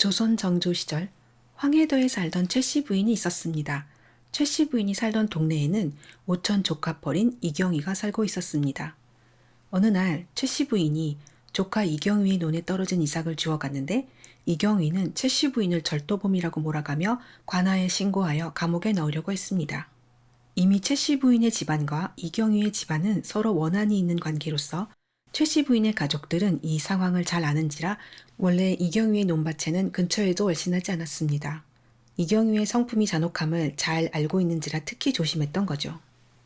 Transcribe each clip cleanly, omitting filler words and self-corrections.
조선 정조 시절 황해도에 살던 최씨 부인이 있었습니다. 최씨 부인이 살던 동네에는 오천 조카뻘인 이경이가 살고 있었습니다. 어느 날 최씨 부인이 조카 이경위의 논에 떨어진 이삭을 주워갔는데 이경위는 최씨 부인을 절도범이라고 몰아가며 관아에 신고하여 감옥에 넣으려고 했습니다. 이미 최씨 부인의 집안과 이경위의 집안은 서로 원한이 있는 관계로서 최씨 부인의 가족들은 이 상황을 잘 아는지라 원래 이경위의 논밭에는 근처에도 얼씬하지 않았습니다. 이경위의 성품이 잔혹함을 잘 알고 있는지라 특히 조심했던 거죠.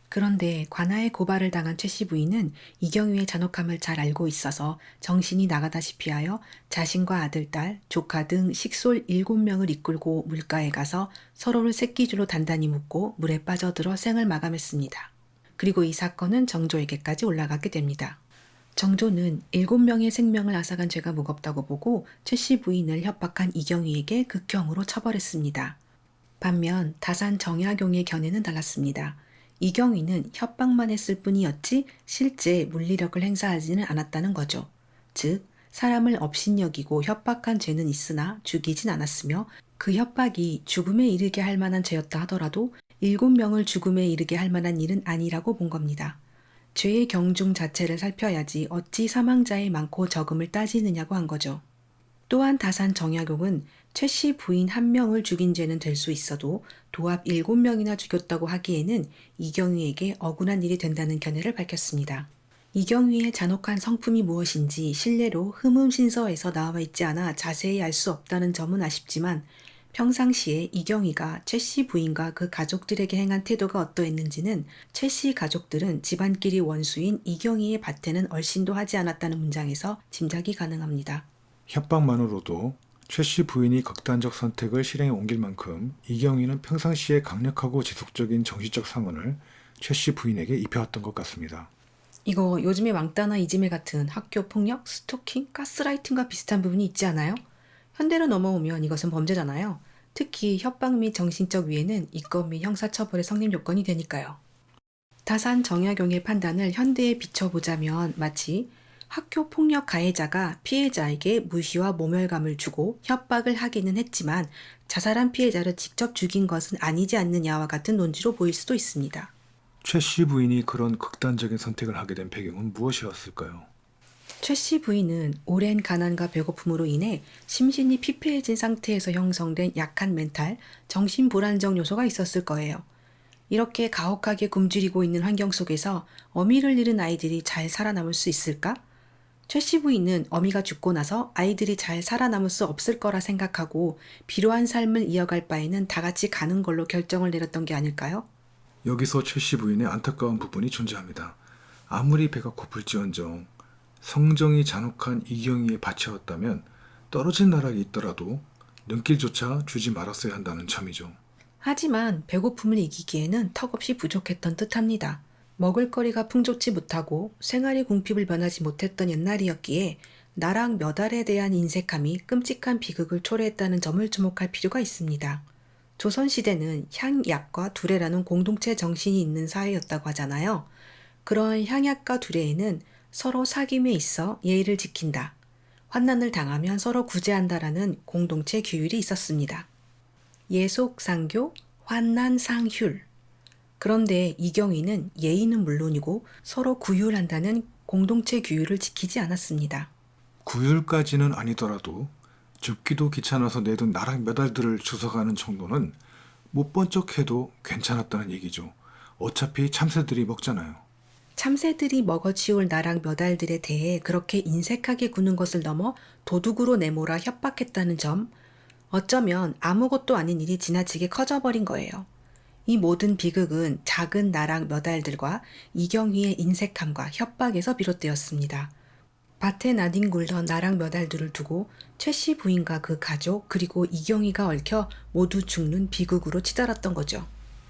그런데 관아에 고발을 당한 최씨 부인은 이경위의 잔혹함을 잘 알고 있어서 정신이 나가다시피 하여 자신과 아들, 딸, 조카 등 식솔 7명을 이끌고 물가에 가서 서로를 새끼줄로 단단히 묶고 물에 빠져들어 생을 마감했습니다. 그리고 이 사건은 정조에게까지 올라가게 됩니다. 정조는 7명의 생명을 앗아간 죄가 무겁다고 보고 최씨 부인을 협박한 이경위에게 극형으로 처벌했습니다. 반면 다산 정약용의 견해는 달랐습니다. 이경위는 협박만 했을 뿐이었지 실제 물리력을 행사하지는 않았다는 거죠. 즉, 사람을 업신여기고 협박한 죄는 있으나 죽이진 않았으며 그 협박이 죽음에 이르게 할 만한 죄였다 하더라도 7명을 죽음에 이르게 할 만한 일은 아니라고 본 겁니다. 죄의 경중 자체를 살펴야지 어찌 사망자의 많고 적음을 따지느냐고 한 거죠. 또한 다산 정약용은 최씨 부인 1명을 죽인 죄는 될 수 있어도 도합 7명이나 죽였다고 하기에는 이경위에게 억울한 일이 된다는 견해를 밝혔습니다. 이경위의 잔혹한 성품이 무엇인지 실례로 흠음신서에서 나와 있지 않아 자세히 알 수 없다는 점은 아쉽지만 평상시에 이경위가 최씨 부인과 그 가족들에게 행한 태도가 어떠했는지는 최씨 가족들은 집안끼리 원수인 이경위의 밭에는 얼씬도 하지 않았다는 문장에서 짐작이 가능합니다. 협박만으로도 최씨 부인이 극단적 선택을 실행에 옮길 만큼 이경위는 평상시에 강력하고 지속적인 정신적 상흔을 최씨 부인에게 입혀왔던 것 같습니다. 이거 요즘에 왕따나 이지메 같은 학교 폭력, 스토킹, 가스라이팅과 비슷한 부분이 있지 않아요? 현대로 넘어오면 이것은 범죄잖아요. 특히 협박 및 정신적 위해는 입건 및 형사처벌의 성립 요건이 되니까요. 다산 정약용의 판단을 현대에 비춰보자면 마치 학교 폭력 가해자가 피해자에게 무시와 모멸감을 주고 협박을 하기는 했지만 자살한 피해자를 직접 죽인 것은 아니지 않느냐와 같은 논지로 보일 수도 있습니다. 최씨 부인이 그런 극단적인 선택을 하게 된 배경은 무엇이었을까요? 최씨 부인은 오랜 가난과 배고픔으로 인해 심신이 피폐해진 상태에서 형성된 약한 멘탈, 정신불안정 요소가 있었을 거예요. 이렇게 가혹하게 굶주리고 있는 환경 속에서 어미를 잃은 아이들이 잘 살아남을 수 있을까? 최씨 부인은 어미가 죽고 나서 아이들이 잘 살아남을 수 없을 거라 생각하고 비료한 삶을 이어갈 바에는 다 같이 가는 걸로 결정을 내렸던 게 아닐까요? 여기서 최씨 부인의 안타까운 부분이 존재합니다. 아무리 배가 고플지언정 성정이 잔혹한 이경위의 밭이었다면 떨어진 나락이 있더라도 눈길조차 주지 말았어야 한다는 점이죠. 하지만 배고픔을 이기기에는 턱없이 부족했던 듯합니다. 먹을거리가 풍족치 못하고 생활이 궁핍을 변하지 못했던 옛날이었기에 나락 몇 알에 대한 인색함이 끔찍한 비극을 초래했다는 점을 주목할 필요가 있습니다. 조선시대는 향약과 두례라는 공동체 정신이 있는 사회였다고 하잖아요. 그런 향약과 두례에는 서로 사귐에 있어 예의를 지킨다, 환난을 당하면 서로 구제한다라는 공동체 규율이 있었습니다. 예속상교, 환난상휼. 그런데 이경위는 예의는 물론이고 서로 구휼한다는 공동체 규율을 지키지 않았습니다. 구휼까지는 아니더라도 줍기도 귀찮아서 내둔 나락 몇 알들을 주워가는 정도는 못 본 척해도 괜찮았다는 얘기죠. 어차피 참새들이 먹잖아요. 참새들이 먹어치울 나락 몇 알들에 대해 그렇게 인색하게 구는 것을 넘어 도둑으로 내몰아 협박했다는 점, 어쩌면 아무것도 아닌 일이 지나치게 커져버린 거예요. 이 모든 비극은 작은 나락 몇 알들과 이경위의 인색함과 협박에서 비롯되었습니다. 밭에 나뒹굴던 나락 몇 알들을 두고 최씨 부인과 그 가족 그리고 이경위가 얽혀 모두 죽는 비극으로 치달았던 거죠.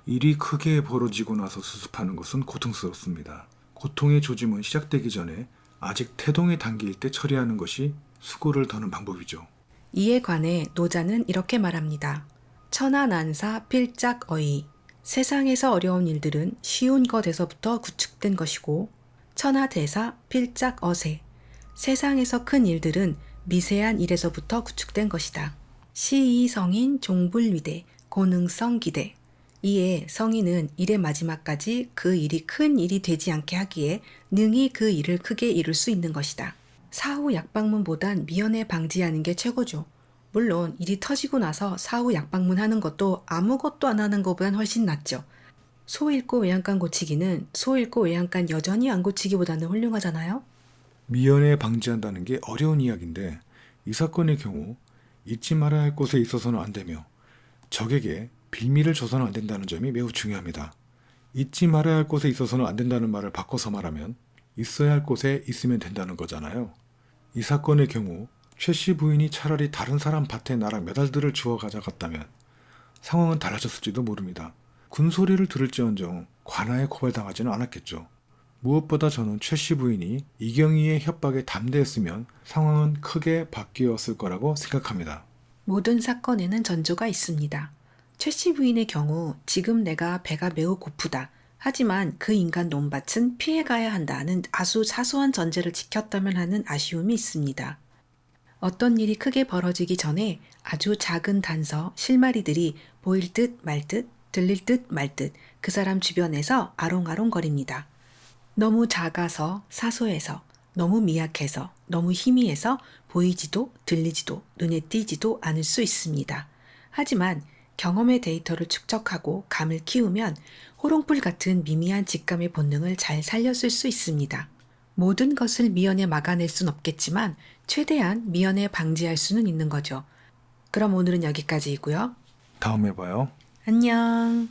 일이 크게 벌어지고 나서 수습하는 것은 고통스럽습니다. 고통의 조짐은 시작되기 전에 아직 태동의 단계일 때 처리하는 것이 수고를 더는 방법이죠. 이에 관해 노자는 이렇게 말합니다. 천하난사 필짝어이. 세상에서 어려운 일들은 쉬운 것에서부터 구축된 것이고 천하대사 필짝어세. 세상에서 큰 일들은 미세한 일에서부터 구축된 것이다. 시의성인 종불위대, 고능성 기대. 이에 성인은 일의 마지막까지 그 일이 큰 일이 되지 않게 하기에 능히 그 일을 크게 이룰 수 있는 것이다. 사후 약방문보단 미연에 방지하는 게 최고죠. 물론 일이 터지고 나서 사후 약방문하는 것도 아무것도 안 하는 것보단 훨씬 낫죠. 소 잃고 외양간 고치기는 소 잃고 외양간 여전히 안 고치기보다는 훌륭하잖아요. 미연에 방지한다는 게 어려운 이야기인데 이 사건의 경우 잊지 말아야 할 곳에 있어서는 안 되며 적에게 빌미를 줘서는 안 된다는 점이 매우 중요합니다. 잊지 말아야 할 곳에 있어서는 안 된다는 말을 바꿔서 말하면 있어야 할 곳에 있으면 된다는 거잖아요. 이 사건의 경우 최 씨 부인이 차라리 다른 사람 밭에 나랑 몇 알들을 주워 가져갔다면 상황은 달라졌을지도 모릅니다. 군소리를 들을지언정 관아에 고발당하지는 않았겠죠. 무엇보다 저는 최 씨 부인이 이경희의 협박에 담대했으면 상황은 크게 바뀌었을 거라고 생각합니다. 모든 사건에는 전조가 있습니다. 최 씨 부인의 경우 지금 내가 배가 매우 고프다. 하지만 그 인간 논밭은 피해가야 한다는 아주 사소한 전제를 지켰다면 하는 아쉬움이 있습니다. 어떤 일이 크게 벌어지기 전에 아주 작은 단서, 실마리들이 보일 듯 말 듯, 들릴 듯 말 듯 그 사람 주변에서 아롱아롱거립니다. 너무 작아서 사소해서, 너무 미약해서, 너무 희미해서 보이지도 들리지도 눈에 띄지도 않을 수 있습니다. 하지만 경험의 데이터를 축적하고 감을 키우면 호롱불 같은 미미한 직감의 본능을 잘 살렸을 수 있습니다. 모든 것을 미연에 막아낼 순 없겠지만 최대한 미연에 방지할 수는 있는 거죠. 그럼 오늘은 여기까지이고요. 다음에 봐요. 안녕.